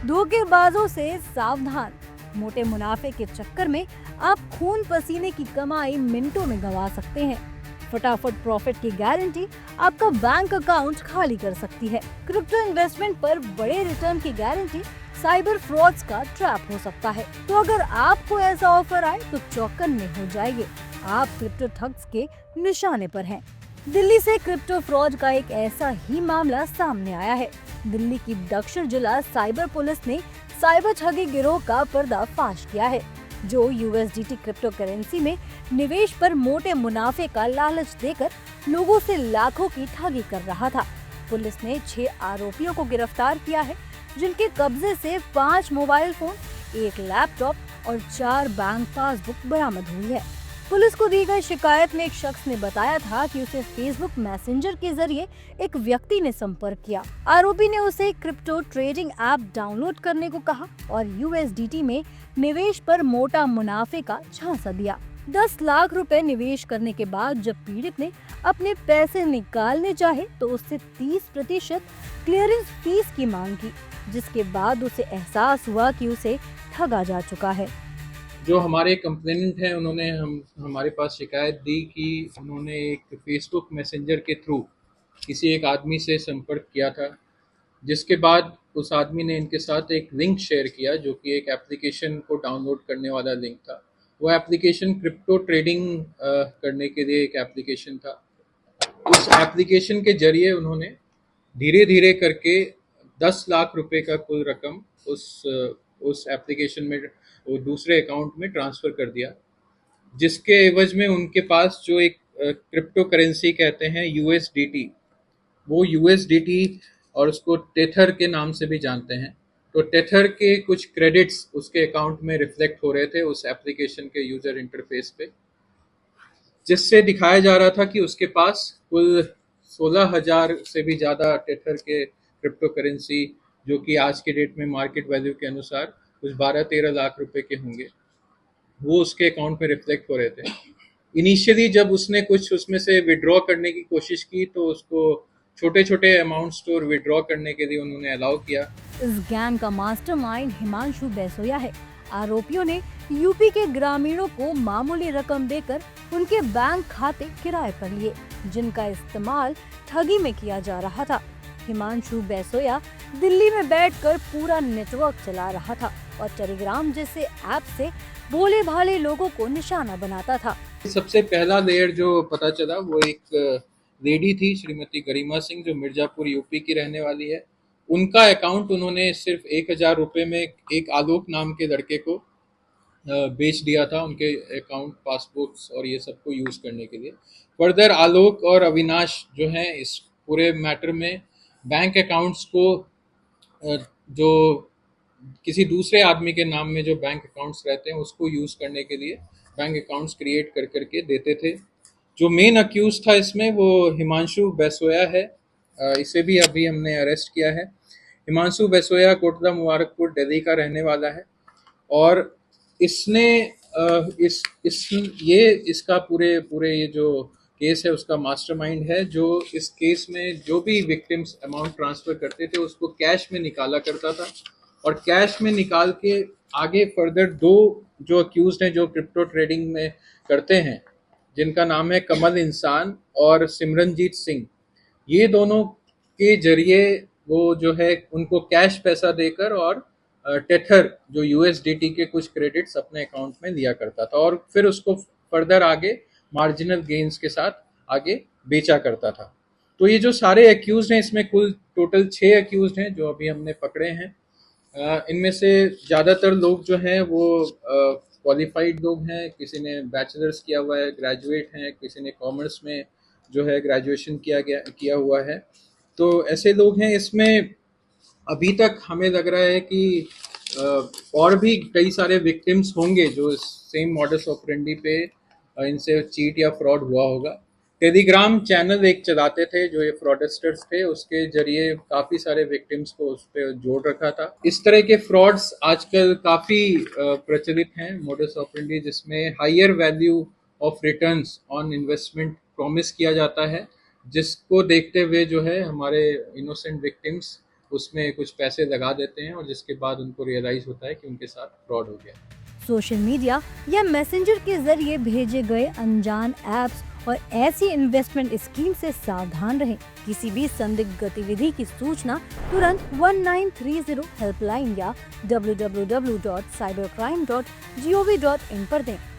धोखेबाजों से सावधान। मोटे मुनाफे के चक्कर में आप खून पसीने की कमाई मिनटों में गंवा सकते हैं। फटाफट प्रॉफिट की गारंटी आपका बैंक अकाउंट खाली कर सकती है। क्रिप्टो इन्वेस्टमेंट पर बड़े रिटर्न की गारंटी साइबर फ्रॉड्स का ट्रैप हो सकता है। तो अगर आपको ऐसा ऑफर आए तो चौकन्ने हो जाइए, आप क्रिप्टो ठग्स के निशाने पर हैं। दिल्ली से क्रिप्टो फ्रॉड का एक ऐसा ही मामला सामने आया है। दिल्ली की दक्षिण जिला साइबर पुलिस ने साइबर ठगी गिरोह का पर्दाफाश किया है, जो यूएसडीटी क्रिप्टो करेंसी में निवेश पर मोटे मुनाफे का लालच देकर लोगों से लाखों की ठगी कर रहा था। पुलिस ने 6 आरोपियों को गिरफ्तार किया है, जिनके कब्जे से 5 मोबाइल फोन, 1 लैपटॉप और 4 बैंक पासबुक बरामद हुई है। पुलिस को दी गई शिकायत में एक शख्स ने बताया था कि उसे फेसबुक मैसेंजर के जरिए एक व्यक्ति ने संपर्क किया। आरोपी ने उसे क्रिप्टो ट्रेडिंग ऐप डाउनलोड करने को कहा और यूएसडीटी में निवेश पर मोटा मुनाफे का झांसा दिया। 10 लाख रुपए निवेश करने के बाद जब पीड़ित ने अपने पैसे निकालने चाहे तो उससे 30% क्लियरेंस फीस की मांग की, जिसके बाद उसे एहसास हुआ कि उसे ठगा जा चुका है। जो हमारे कंप्लेनेंट हैं उन्होंने हमारे पास शिकायत दी कि उन्होंने एक फेसबुक मैसेंजर के थ्रू किसी एक आदमी से संपर्क किया था, जिसके बाद उस आदमी ने इनके साथ एक लिंक शेयर किया जो कि एक एप्लीकेशन को डाउनलोड करने वाला लिंक था। वो एप्लीकेशन क्रिप्टो ट्रेडिंग करने के लिए एक एप्लीकेशन था। उस एप्लीकेशन के जरिए उन्होंने धीरे धीरे करके 10 लाख रुपए का कुल रकम उस एप्लीकेशन में वो दूसरे अकाउंट में ट्रांसफ़र कर दिया, जिसके एवज में उनके पास जो एक क्रिप्टो करेंसी कहते हैं यूएसडीटी, वो यूएसडीटी और उसको टेथर के नाम से भी जानते हैं, तो टेथर के कुछ क्रेडिट्स उसके अकाउंट में रिफ्लेक्ट हो रहे थे उस एप्लीकेशन के यूज़र इंटरफेस पे, जिससे दिखाया जा रहा था कि उसके पास कुल 16,000 से भी ज़्यादा टेथर के क्रिप्टो करेंसी, जो कि आज के डेट में मार्केट वैल्यू के अनुसार कुछ 12-13 लाख रुपए के होंगे, वो उसके अकाउंट में रिफ्लेक्ट हो रहे थे। इनिशियली जब उसने कुछ उसमें से विड्रॉ करने की कोशिश की तो उसको छोटे छोटे अमाउंट्स तो विड्रॉ करने के लिए उन्होंने अलाउ किया। इस गैंग का मास्टरमाइंड हिमांशु बैसोया है। आरोपियों ने यूपी के ग्रामीणों को मामूली रकम देकर उनके बैंक खाते किराए पर लिए, जिनका इस्तेमाल ठगी में किया जा रहा था। हिमांशु बैसोया दिल्ली में बैठकर पूरा नेटवर्क चला रहा था और टेलीग्राम जैसे ऐप से भोले भाले लोगों को निशाना बनाता था। सबसे पहला लेयर जो पता चला वो एक लेडी थी, श्रीमती गरिमा सिंह, जो मिर्जापुर यूपी की रहने वाली है। उनका अकाउंट उन्होंने सिर्फ 1,000 रुपये में एक आलोक नाम के लड़के को बेच दिया था, उनके अकाउंट पासबुक्स और ये सब को यूज़ करने के लिए। फर्दर आलोक और अविनाश जो हैं इस पूरे मैटर में बैंक अकाउंट्स को जो किसी दूसरे आदमी के नाम में जो बैंक अकाउंट्स रहते हैं उसको यूज़ करने के लिए बैंक अकाउंट्स क्रिएट कर करके देते थे। जो मेन अक्यूज था इसमें वो हिमांशु बैसोया है। इसे भी अभी हमने अरेस्ट किया है। हिमांशु बैसोया कोटला मुबारकपुर दिल्ली का रहने वाला है और इसने इसका पूरे ये जो केस है उसका मास्टरमाइंड है, जो इस केस में जो भी विक्टिम्स अमाउंट ट्रांसफ़र करते थे उसको कैश में निकाला करता था और कैश में निकाल के आगे फर्दर 2 जो अक्यूज हैं जो क्रिप्टो ट्रेडिंग में करते हैं, जिनका नाम है कमल इंसान और सिमरनजीत सिंह, ये दोनों के जरिए वो जो है उनको कैश पैसा देकर और टेथर जो यूएसडीटी के कुछ क्रेडिट्स अपने अकाउंट में लिया करता था और फिर उसको फर्दर आगे मार्जिनल गेन्स के साथ आगे बेचा करता था। तो ये जो सारे एक्यूज हैं इसमें कुल टोटल 6 एक्यूज हैं जो अभी हमने पकड़े हैं। इनमें से ज़्यादातर लोग जो हैं वो क्वालिफाइड लोग हैं, किसी ने बैचलर्स किया हुआ है, ग्रेजुएट हैं, किसी ने कॉमर्स में जो है ग्रेजुएशन किया हुआ है। तो ऐसे लोग हैं। इसमें अभी तक हमें लग रहा है कि और भी कई सारे विक्टिम्स होंगे जो सेम मॉडस ऑपरेंडी पे इनसे चीट या फ्रॉड हुआ होगा। टेलीग्राम चैनल एक चलाते थे जो ये फ्रॉडस्टर्स थे, उसके जरिए काफ़ी सारे विक्टिम्स को उस पर जोड़ रखा था। इस तरह के फ्रॉड्स आजकल काफ़ी प्रचलित हैं मोडस ऑपरेंडी, जिसमें higher value of returns on investment promise किया जाता है, जिसको देखते हुए जो है हमारे इनोसेंट विक्टिम्स उसमें कुछ पैसे लगा देते हैं और जिसके बाद उनको रियलाइज होता है कि उनके साथ फ्रॉड हो गया। सोशल मीडिया या मैसेंजर के जरिए भेजे गए अनजान ऐप्स और ऐसी इन्वेस्टमेंट स्कीम से सावधान रहें। किसी भी संदिग्ध गतिविधि की सूचना तुरंत 1930 हेल्पलाइन या www.cybercrime.gov.in पर दें।